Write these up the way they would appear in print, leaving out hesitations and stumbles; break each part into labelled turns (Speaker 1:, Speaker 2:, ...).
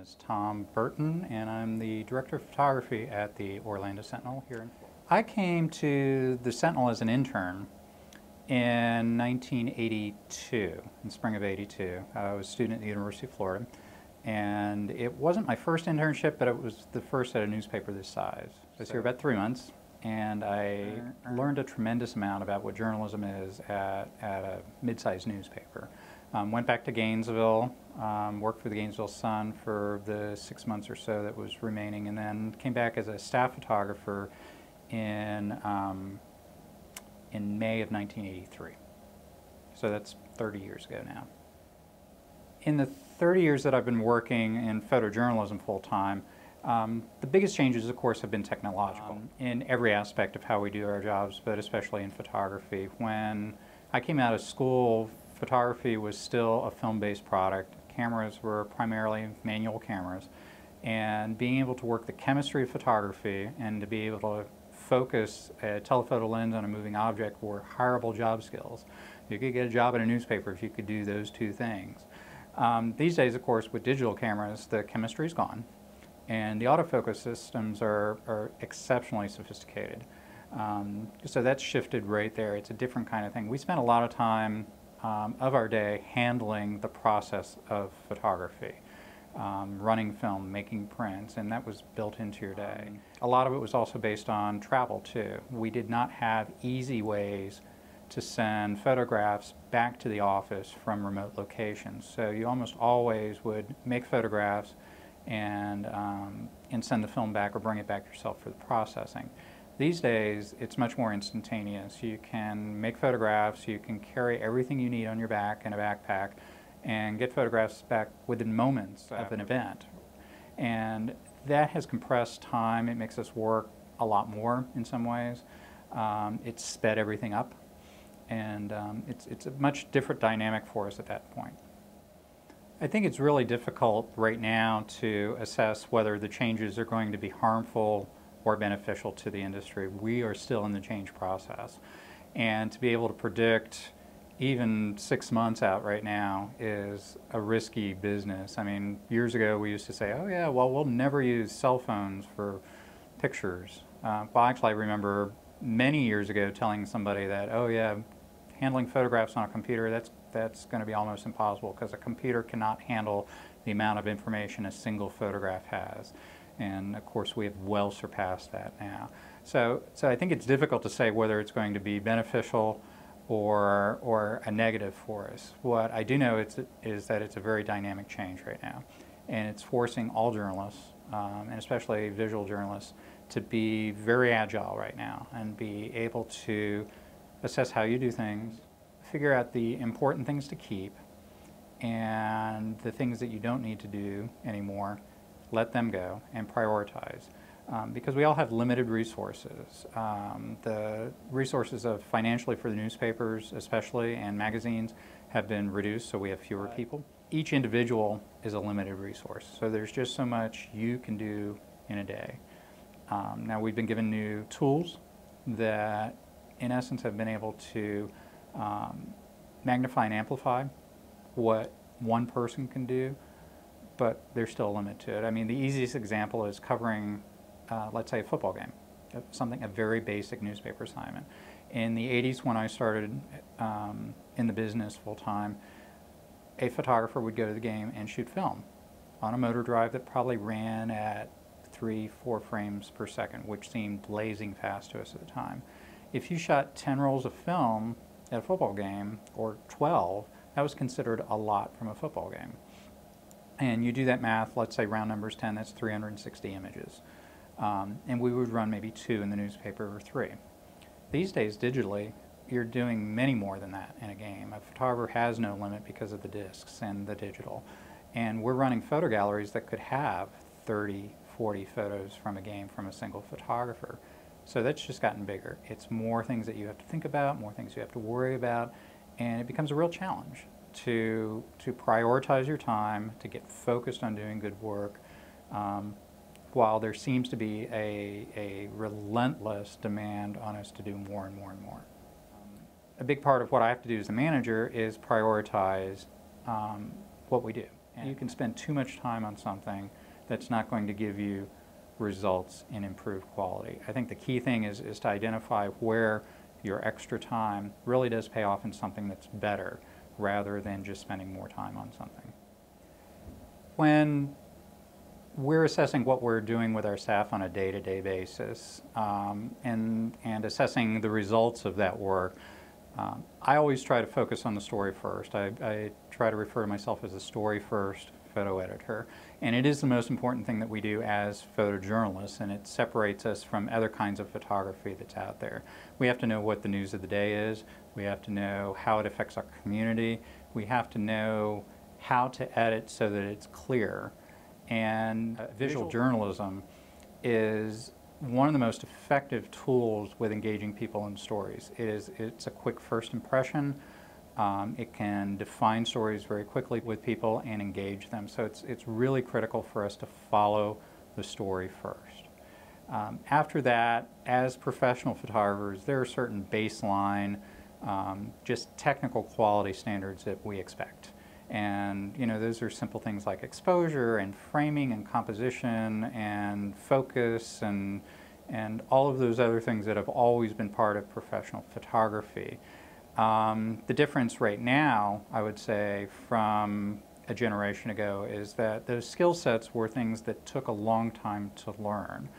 Speaker 1: is Tom Burton, and I'm the Director of Photography at the Orlando Sentinel here in Florida. I came to the Sentinel as an intern in 1982, in spring of '82. I was a student at the University of Florida, and it wasn't my first internship, but it was the first at a newspaper this size. I was here about 3 months, and I learned a tremendous amount about what journalism is at a mid-sized newspaper. Went back to Gainesville, worked for the Gainesville Sun for the 6 months or so that was remaining, and then came back as a staff photographer in May of 1983. So that's 30 years ago now. In the 30 years that I've been working in photojournalism full-time, the biggest changes, of course, have been technological in every aspect of how we do our jobs, but especially in photography. When I came out of school, photography was still a film-based product. Cameras were primarily manual cameras, and being able to work the chemistry of photography and to be able to focus a telephoto lens on a moving object were hireable job skills. You could get a job at a newspaper if you could do those two things. These days, of course, with digital cameras, the chemistry is gone, and the autofocus systems are exceptionally sophisticated. So that's shifted right there. It's a different kind of thing. We spent a lot of time of our day handling the process of photography, running film, making prints, and that was built into your day. A lot of it was also based on travel too. We did not have easy ways to send photographs back to the office from remote locations. So you almost always would make photographs and send the film back or bring it back yourself for the processing. These days, it's much more instantaneous. You can make photographs, you can carry everything you need on your back in a backpack, and get photographs back within moments of an event. And that has compressed time. It makes us work a lot more in some ways. It's sped everything up, and it's a much different dynamic for us at that point. I think it's really difficult right now to assess whether the changes are going to be harmful or beneficial to the industry. We are still in the change process. And to be able to predict even 6 months out right now is a risky business. I mean, years ago we used to say, oh yeah, well, we'll never use cell phones for pictures. Well, actually I remember many years ago telling somebody that, oh yeah, handling photographs on a computer, that's going to be almost impossible because a computer cannot handle the amount of information a single photograph has. And of course we have well surpassed that now. So I think it's difficult to say whether it's going to be beneficial or a negative for us. What I do know is that it's a very dynamic change right now. And it's forcing all journalists, and especially visual journalists, to be very agile right now and be able to assess how you do things, figure out the important things to keep, and the things that you don't need to do anymore, let them go and prioritize. Because we all have limited resources. The resources of financially for the newspapers especially and magazines have been reduced, so we have fewer people. Each individual is a limited resource, so there's just so much you can do in a day. Now we've been given new tools that in essence have been able to magnify and amplify what one person can do, but there's still a limit to it. I mean, the easiest example is covering, let's say, a football game, a very basic newspaper assignment. In the 80s, when I started in the business full-time, a photographer would go to the game and shoot film on a motor drive that probably ran at 3-4 frames per second, which seemed blazing fast to us at the time. If you shot 10 rolls of film at a football game, or 12, that was considered a lot from a football game. And you do that math, let's say round numbers 10, that's 360 images. And we would run maybe 2 in the newspaper or 3. These days, digitally, you're doing many more than that in a game. A photographer has no limit because of the discs and the digital. And we're running photo galleries that could have 30, 40 photos from a game from a single photographer. So that's just gotten bigger. It's more things that you have to think about, more things you have to worry about, and it becomes a real challenge to prioritize your time, to get focused on doing good work, while there seems to be a relentless demand on us to do more and more and more. A big part of what I have to do as a manager is prioritize what we do. And you can spend too much time on something that's not going to give you results in improved quality. I think the key thing is to identify where your extra time really does pay off in something that's better rather than just spending more time on something. When we're assessing what we're doing with our staff on a day-to-day basis and assessing the results of that work, I always try to focus on the story first. I try to refer to myself as a story-first photo editor, and it is the most important thing that we do as photojournalists, and it separates us from other kinds of photography that's out there. We have to know what the news of the day is. We have to know how it affects our community. We have to know how to edit so that it's clear. And visual journalism is one of the most effective tools with engaging people in stories. It's a quick first impression. It can define stories very quickly with people and engage them. So it's really critical for us to follow the story first. After that, as professional photographers, there are certain baseline, just technical quality standards that we expect. And those are simple things like exposure and framing and composition and focus and all of those other things that have always been part of professional photography. The difference right now, I would say, from a generation ago is that those skill sets were things that took a long time to learn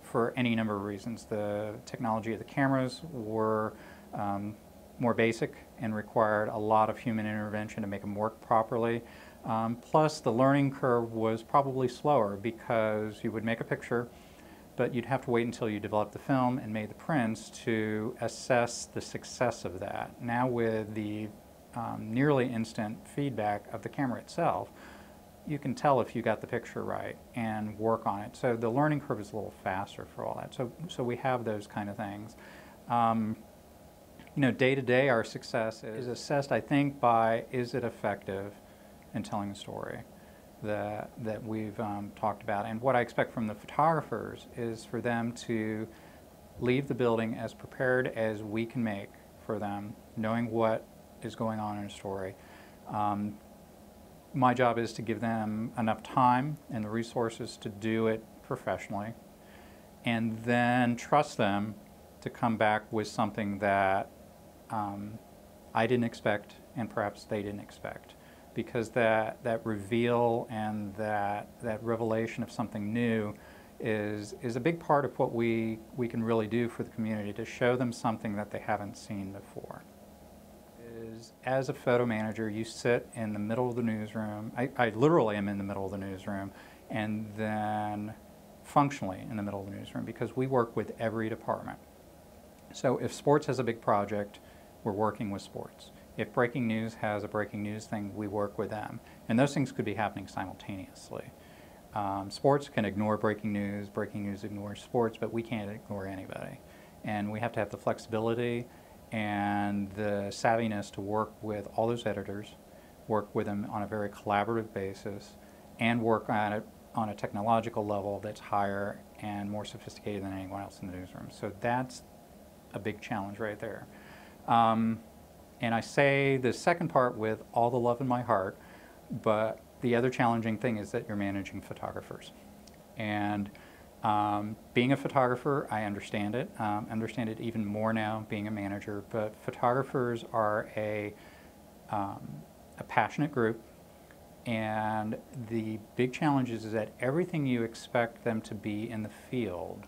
Speaker 1: for any number of reasons. The technology of the cameras were more basic and required a lot of human intervention to make them work properly. Plus, the learning curve was probably slower because you would make a picture, but you'd have to wait until you developed the film and made the prints to assess the success of that. Now with the nearly instant feedback of the camera itself, you can tell if you got the picture right and work on it. So the learning curve is a little faster for all that. So we have those kind of things. Day to day, our success is assessed, I think, by is it effective in telling the story that we've talked about. And what I expect from the photographers is for them to leave the building as prepared as we can make for them, knowing what is going on in a story. My job is to give them enough time and the resources to do it professionally, and then trust them to come back with something that I didn't expect and perhaps they didn't expect. Because that reveal and that revelation of something new is a big part of what we can really do for the community, to show them something that they haven't seen before. As a photo manager, you sit in the middle of the newsroom. I literally am in the middle of the newsroom, and then functionally in the middle of the newsroom, because we work with every department. So if sports has a big project, we're working with sports. If breaking news has a breaking news thing, we work with them. And those things could be happening simultaneously. Sports can ignore breaking news ignores sports, but we can't ignore anybody. And we have to have the flexibility and the savviness to work with all those editors, work with them on a very collaborative basis, and work on it on a technological level that's higher and more sophisticated than anyone else in the newsroom. So that's a big challenge right there. And I say the second part with all the love in my heart, but the other challenging thing is that you're managing photographers. And being a photographer, I understand it even more now being a manager, but photographers are a passionate group, and the big challenge is that everything you expect them to be in the field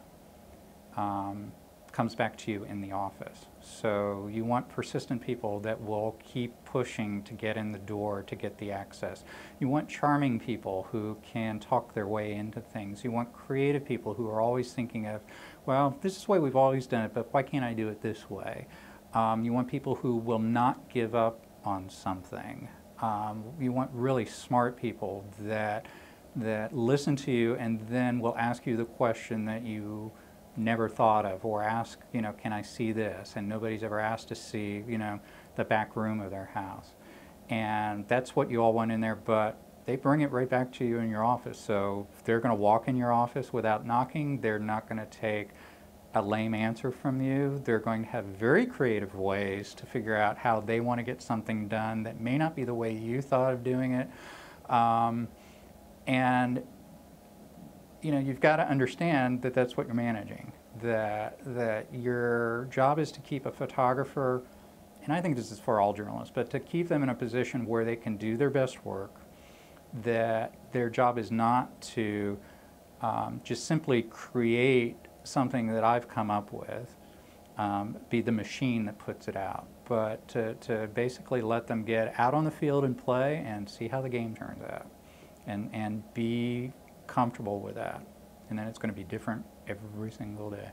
Speaker 1: comes back to you in the office. So you want persistent people that will keep pushing to get in the door, to get the access. You want charming people who can talk their way into things. You want creative people who are always thinking of, well, this is the way we've always done it, but why can't I do it this way? You want people who will not give up on something. You want really smart people that listen to you and then will ask you the question that you never thought of, or ask, can I see this? And nobody's ever asked to see, the back room of their house. And that's what you all want in there, but they bring it right back to you in your office. So if they're going to walk in your office without knocking, they're not going to take a lame answer from you. They're going to have very creative ways to figure out how they want to get something done that may not be the way you thought of doing it. And you've got to understand that that's what you're managing, that your job is to keep a photographer, and I think this is for all journalists, but to keep them in a position where they can do their best work, that their job is not to just simply create something that I've come up with, be the machine that puts it out, but to basically let them get out on the field and play and see how the game turns out, and be comfortable with that. And then it's going to be different every single day.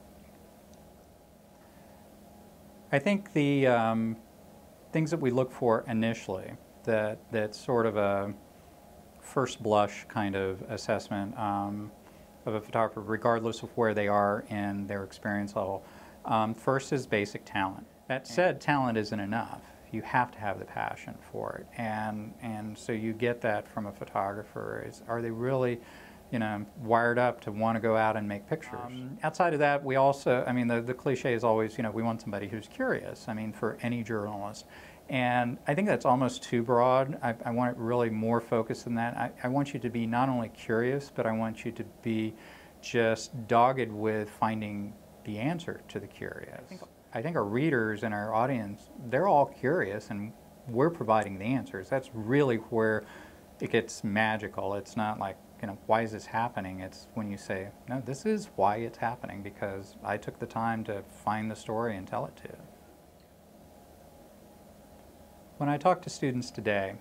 Speaker 1: I think the things that we look for initially, that's sort of a first blush kind of assessment of a photographer, regardless of where they are in their experience level. First is basic talent. That said, talent isn't enough. You have to have the passion for it, and so you get that from a photographer. Are they really, wired up to want to go out and make pictures? Outside of that, we also, the cliche is always, we want somebody who's curious. For any journalist. And I think that's almost too broad. I want it really more focused than that. I want you to be not only curious, but I want you to be just dogged with finding the answer to the curious. I think our readers and our audience, they're all curious, and we're providing the answers. That's really where it gets magical. It's not like, why is this happening? It's when you say, no, this is why it's happening, because I took the time to find the story and tell it to you. When I talk to students today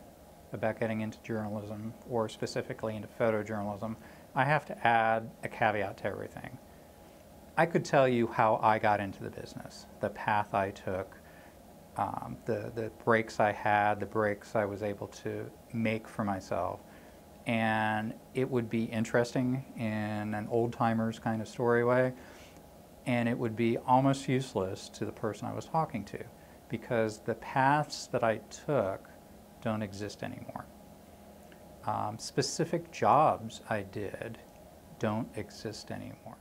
Speaker 1: about getting into journalism, or specifically into photojournalism, I have to add a caveat to everything. I could tell you how I got into the business, the path I took, the breaks I had, the breaks I was able to make for myself. And it would be interesting in an old-timers kind of story way, and it would be almost useless to the person I was talking to, because the paths that I took don't exist anymore. Specific jobs I did don't exist anymore.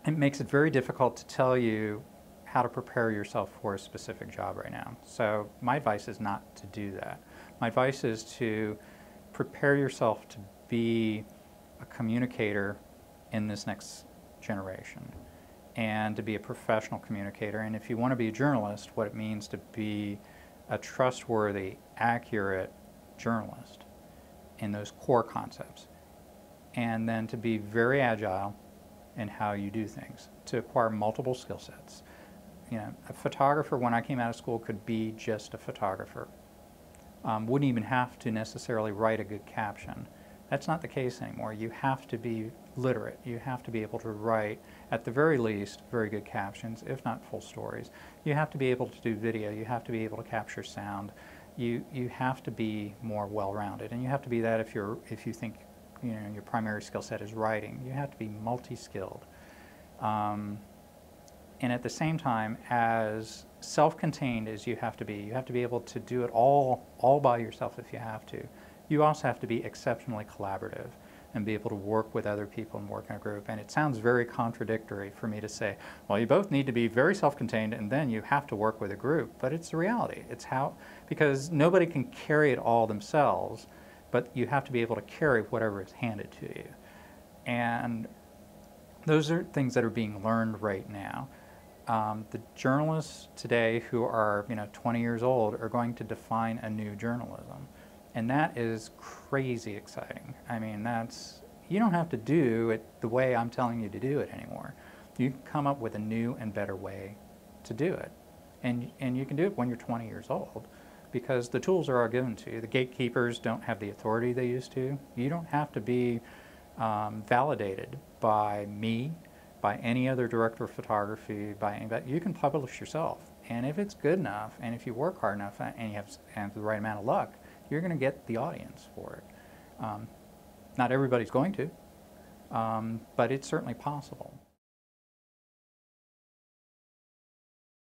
Speaker 1: It makes it very difficult to tell you how to prepare yourself for a specific job right now. So my advice is not to do that. My advice is to prepare yourself to be a communicator in this next generation, and to be a professional communicator. And if you want to be a journalist, what it means to be a trustworthy, accurate journalist in those core concepts. And then to be very agile in how you do things, to acquire multiple skill sets. A photographer, when I came out of school, could be just a photographer. Wouldn't even have to necessarily write a good caption. That's not the case anymore. You have to be literate. You have to be able to write, at the very least, very good captions, if not full stories. You have to be able to do video. You have to be able to capture sound. You have to be more well-rounded, and you have to be that if you think your primary skill set is writing. You have to be multi-skilled. And at the same time, as self-contained as you have to be able to do it all by yourself if you have to. You also have to be exceptionally collaborative and be able to work with other people and work in a group. And it sounds very contradictory for me to say, well, you both need to be very self-contained and then you have to work with a group. But it's the reality. It's because nobody can carry it all themselves, but you have to be able to carry whatever is handed to you. And those are things that are being learned right now. The journalists today who are 20 years old are going to define a new journalism. And that is crazy exciting. You don't have to do it the way I'm telling you to do it anymore. You can come up with a new and better way to do it. And you can do it when you're 20 years old, because the tools are all given to you. The gatekeepers don't have the authority they used to. You don't have to be validated by me, by any other director of photography, by anybody. You can publish yourself. And if it's good enough, and if you work hard enough, and you have the right amount of luck, you're going to get the audience for it. Not everybody's going to, but it's certainly possible.